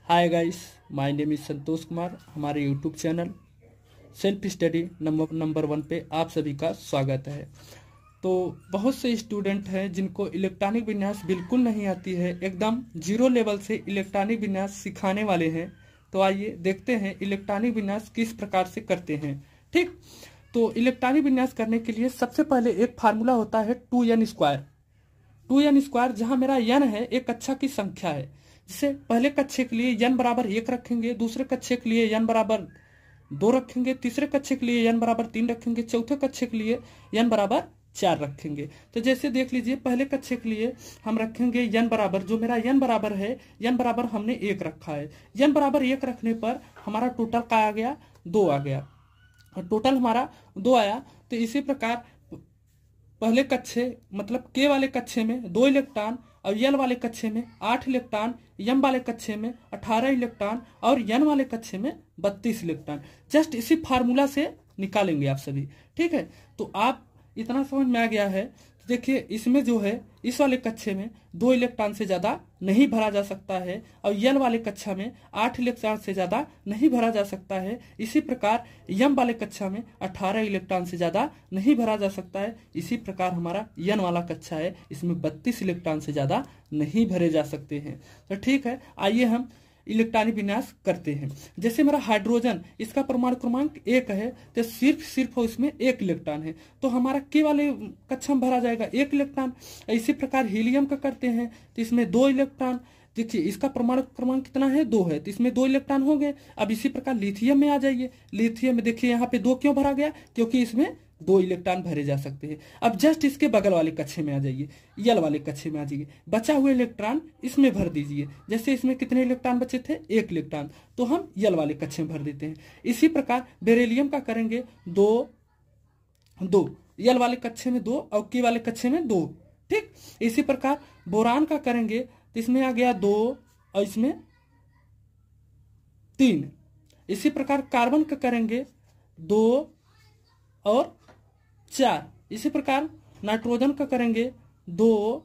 Hi guys, my name is Santosh Kumar. हमारे YouTube channel self study number 1 पे आप सभी का स्वागत है। तो बहुत से स्टूडेंट हैं जिनको इलेक्ट्रॉनिक विन्यास बिल्कुल नहीं आती है, एकदम जीरो लेवल से इलेक्ट्रॉनिक विन्यास सिखाने वाले हैं। तो आइए देखते हैं इलेक्ट्रॉनिक विन्यास किस प्रकार से करते हैं। ठीक, तो इलेक्ट्रॉनिक विन्यास करने के लिए सबसे पहले एक फार्मूला होता है 2n²। 2n², जहां मेरा n है एक कक्षा की संख्या है, जिसे पहले कक्षे के लिए n बराबर 1 रखेंगे, दूसरे कक्षे के लिए n बराबर 2 रखेंगे, तीसरे कक्षे के लिए n बराबर 3 रखेंगे, चौथे कक्षे के लिए n बराबर 4 रखेंगे। तो जैसे देख लीजिए, पहले कक्षे के लिए हम रखेंगे n बराबर, जो मेरा n बराबर है, n बराबर हमने 1 रखा है। n बराबर 1 रखने पर हमारा टोटल क्या आ गया? 2 आ गया। और टोटल हमारा 2 आया। तो इसी प्रकार पहले कक्षे मतलब के वाले कक्षे में 2 इलेक्ट्रॉन और यल वाले कक्षे में 8 इलेक्ट्रॉन, यम वाले कक्षे में 18 इलेक्ट्रॉन और यन वाले कक्षे में 32 इलेक्ट्रॉन। जस्ट इसी फार्मूला से निकालेंगे आप सभी। ठीक है, तो आप इतना समझ में आ गया है। तो देखिए, इसमें जो है इस वाले कक्षे में 2 इलेक्ट्रॉन से ज्यादा नहीं भरा जा सकता है और यल वाले कक्षा में 8 इलेक्ट्रॉन से ज्यादा नहीं भरा जा सकता है। इसी प्रकार यम वाले कक्षा में 18 इलेक्ट्रॉन से ज्यादा नहीं भरा जा सकता है। इसी प्रकार हमारा यन वाला कक्षा है, इसमें 32 इलेक्ट्रॉन से ज्यादा नहीं भरे जा सकते हैं। तो ठीक है, आइए हम इलेक्ट्रॉनिक विन्यास करते हैं। जैसे मेरा हाइड्रोजन, इसका परमाणु क्रमांक 1 है, तो सिर्फ इसमें 1 इलेक्ट्रॉन है, तो हमारा के वाले कक्षा में भरा जाएगा 1 इलेक्ट्रॉन। इसी प्रकार हीलियम का करते हैं, तो इसमें 2 इलेक्ट्रॉन। देखिए, इसका परमाणु क्रमांक कितना है? 2 है, तो इसमें 2 इलेक्ट्रॉन हो गए। अब इसी प्रकार लिथियम में आ जाइए। लिथियम में देखिए यहाँ पे 2 क्यों भरा गया? क्योंकि इसमें 2 इलेक्ट्रॉन भरे जा सकते हैं। अब जस्ट इसके बगल वाले कक्षे में आ जाइए, यल वाले कक्षे में आ जाइए, बचा हुए इलेक्ट्रॉन इसमें भर दीजिए। जैसे इसमें कितने इलेक्ट्रॉन बचे थे? 1 इलेक्ट्रॉन, तो हम यल वाले कक्षे में भर देते हैं। इसी प्रकार बेरिलियम का करेंगे 2 यल वाले कक्षे में 2 और की वाले कक्षे में 2। ठीक, इसी प्रकार बोरान का करेंगे, तो इसमें आ गया 2 और इसमें 3। इसी प्रकार कार्बन का करेंगे 2 और 4। इसी प्रकार नाइट्रोजन का करेंगे 2,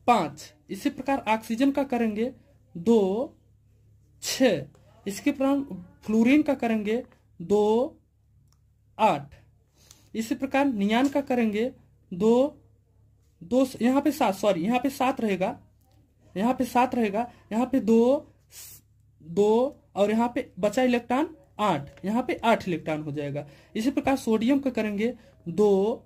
5। इसी प्रकार ऑक्सीजन का करेंगे 2, 6। इसके प्रकार फ्लोरीन का करेंगे 2, 8। इसी प्रकार नियान का करेंगे 2, यहाँ पे 7, सॉरी यहाँ पे 7 रहेगा, यहाँ पे 7 रहेगा, यहाँ पे 2 और यहाँ पे बचा इलेक्ट्रॉन 8, यहाँ पे 8 इलेक्ट्रॉन हो जाएगा। इसी प्रकार सोडियम का करेंगे 2,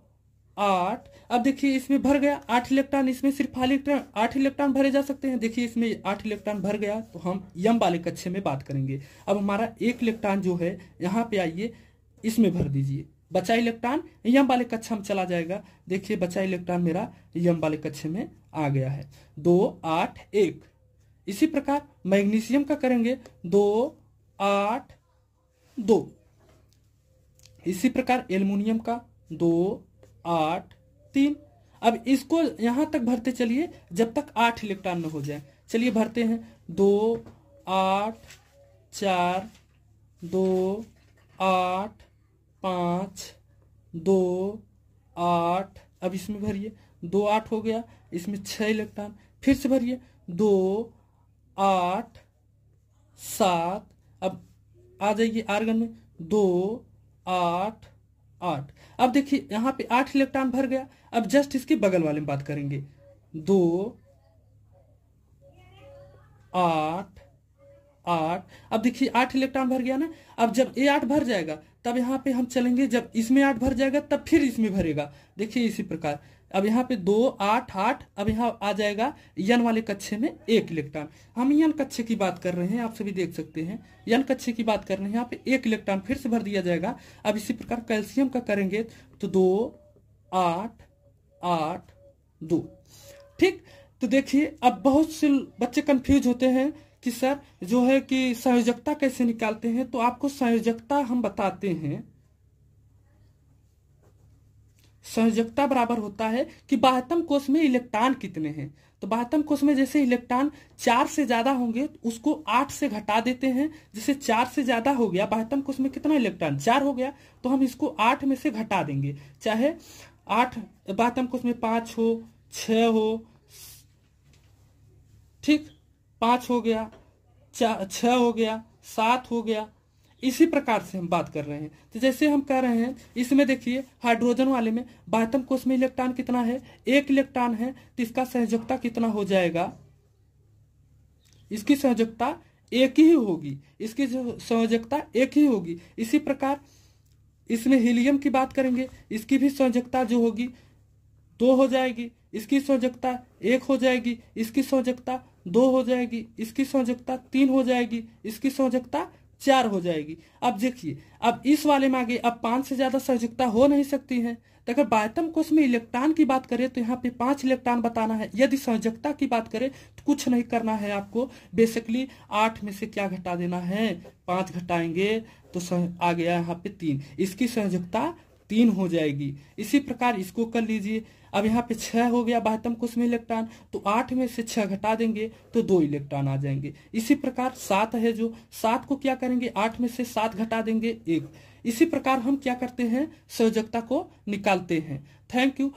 8। अब देखिए इसमें भर गया 8 इलेक्ट्रॉन, इसमें सिर्फ 8 इलेक्ट्रॉन भरे जा सकते हैं। देखिए इसमें 8 इलेक्ट्रॉन भर गया, तो हम यम वाले कक्षे में बात करेंगे। अब हमारा 1 इलेक्ट्रॉन जो है यहाँ पे आइए, इसमें भर दीजिए। बचा इलेक्ट्रॉन यम वाले कक्षा में चला जाएगा। देखिए बचा इलेक्ट्रॉन मेरा यम वाले कक्षे में आ गया है, 2, 8, 1। इसी प्रकार मैग्नीशियम का करेंगे 2, 8, 2। इसी प्रकार एल्युमिनियम का 2, 8, 3। अब इसको यहां तक भरते चलिए जब तक 8 इलेक्ट्रॉन में हो जाए। चलिए भरते हैं, 2, 8, 4, 2, 8, 5, 2, 8। अब इसमें भरिए, 2, 8 हो गया, इसमें 6 इलेक्ट्रॉन। फिर से भरिए, 2, 8, 7। अब आ जाइए आर्गन में, 2, 8, 8। अब देखिए यहाँ पे 8 इलेक्ट्रॉन भर गया। अब जस्ट इसके बगल वाले में बात करेंगे, 2, 8, 8। अब देखिए 8 इलेक्ट्रॉन भर गया ना। अब जब ये 8 भर जाएगा तब यहाँ पे हम चलेंगे, जब इसमें 8 भर जाएगा तब फिर इसमें भरेगा। देखिए इसी प्रकार अब यहाँ पे 2, 8, 8। अब यहाँ आ जाएगा यन वाले कक्षे में 1 इलेक्ट्रॉन। हम यन कक्षे की बात कर रहे हैं, आप सभी देख सकते हैं यन कक्षे की बात कर रहे हैं। यहाँ पे 1 इलेक्ट्रॉन फिर से भर दिया जाएगा। अब इसी प्रकार कैल्शियम का करेंगे तो 2, 8, 8, 2। ठीक, तो देखिए अब बहुत से बच्चे कंफ्यूज होते हैं कि सर जो है कि संयोजकता कैसे निकालते हैं। तो आपको संयोजकता हम बताते हैं। संयोजकता बराबर होता है कि बाह्यतम कोश में इलेक्ट्रॉन कितने हैं। तो बाह्यतम कोश में जैसे इलेक्ट्रॉन 4 से ज्यादा होंगे तो उसको 8 से घटा देते हैं। जैसे 4 से ज्यादा हो गया, बाह्यतम कोश में कितना इलेक्ट्रॉन? 4 हो गया, तो हम इसको 8 में से घटा देंगे। चाहे 8 बाह्यतम कोश में 5 हो, 6 हो, ठीक, 5 हो गया, 6 हो गया, 7 हो गया। इसी प्रकार से हम बात कर रहे हैं। तो जैसे हम कह रहे हैं, इसमें देखिए हाइड्रोजन वाले में बाह्यतम कोश में इलेक्ट्रॉन कितना है, 1 इलेक्ट्रॉन है, तो इसका संयोजकता कितना हो जाएगा, इसकी संयोजकता एक ही होगी, इसकी संयोजकता एक ही होगी। इसी प्रकार इसमें हीलियम की बात करेंगे, इसकी भी संयोजकता जो होगी 2 हो जाएगी, इसकी संयोजकता 1 हो जाएगी, इसकी संयोजकता 2 हो जाएगी, इसकी संयोजकता 3 हो जाएगी, इसकी संयोजकता 4 हो जाएगी। अब देखिए, अब इस वाले में आगे अब 5 से ज्यादा संयोजकता हो नहीं सकती है। तो अगर बाह्यतम कोश में इलेक्ट्रॉन की बात करें तो यहाँ पे 5 इलेक्ट्रॉन बताना है। यदि संयोजकता की बात करें तो कुछ नहीं करना है आपको, बेसिकली 8 में से क्या घटा देना है, 5 घटाएंगे तो आ गया यहाँ पे 3, इसकी संयोजकता 3 हो जाएगी। इसी प्रकार इसको कर लीजिए। अब यहाँ पे 6 हो गया बाह्यतम कोश में इलेक्ट्रॉन, तो 8 में से 6 घटा देंगे तो 2 इलेक्ट्रॉन आ जाएंगे। इसी प्रकार 7 है, जो 7 को क्या करेंगे, 8 में से 7 घटा देंगे 1। इसी प्रकार हम क्या करते हैं, संयोजकता को निकालते हैं। Thank you.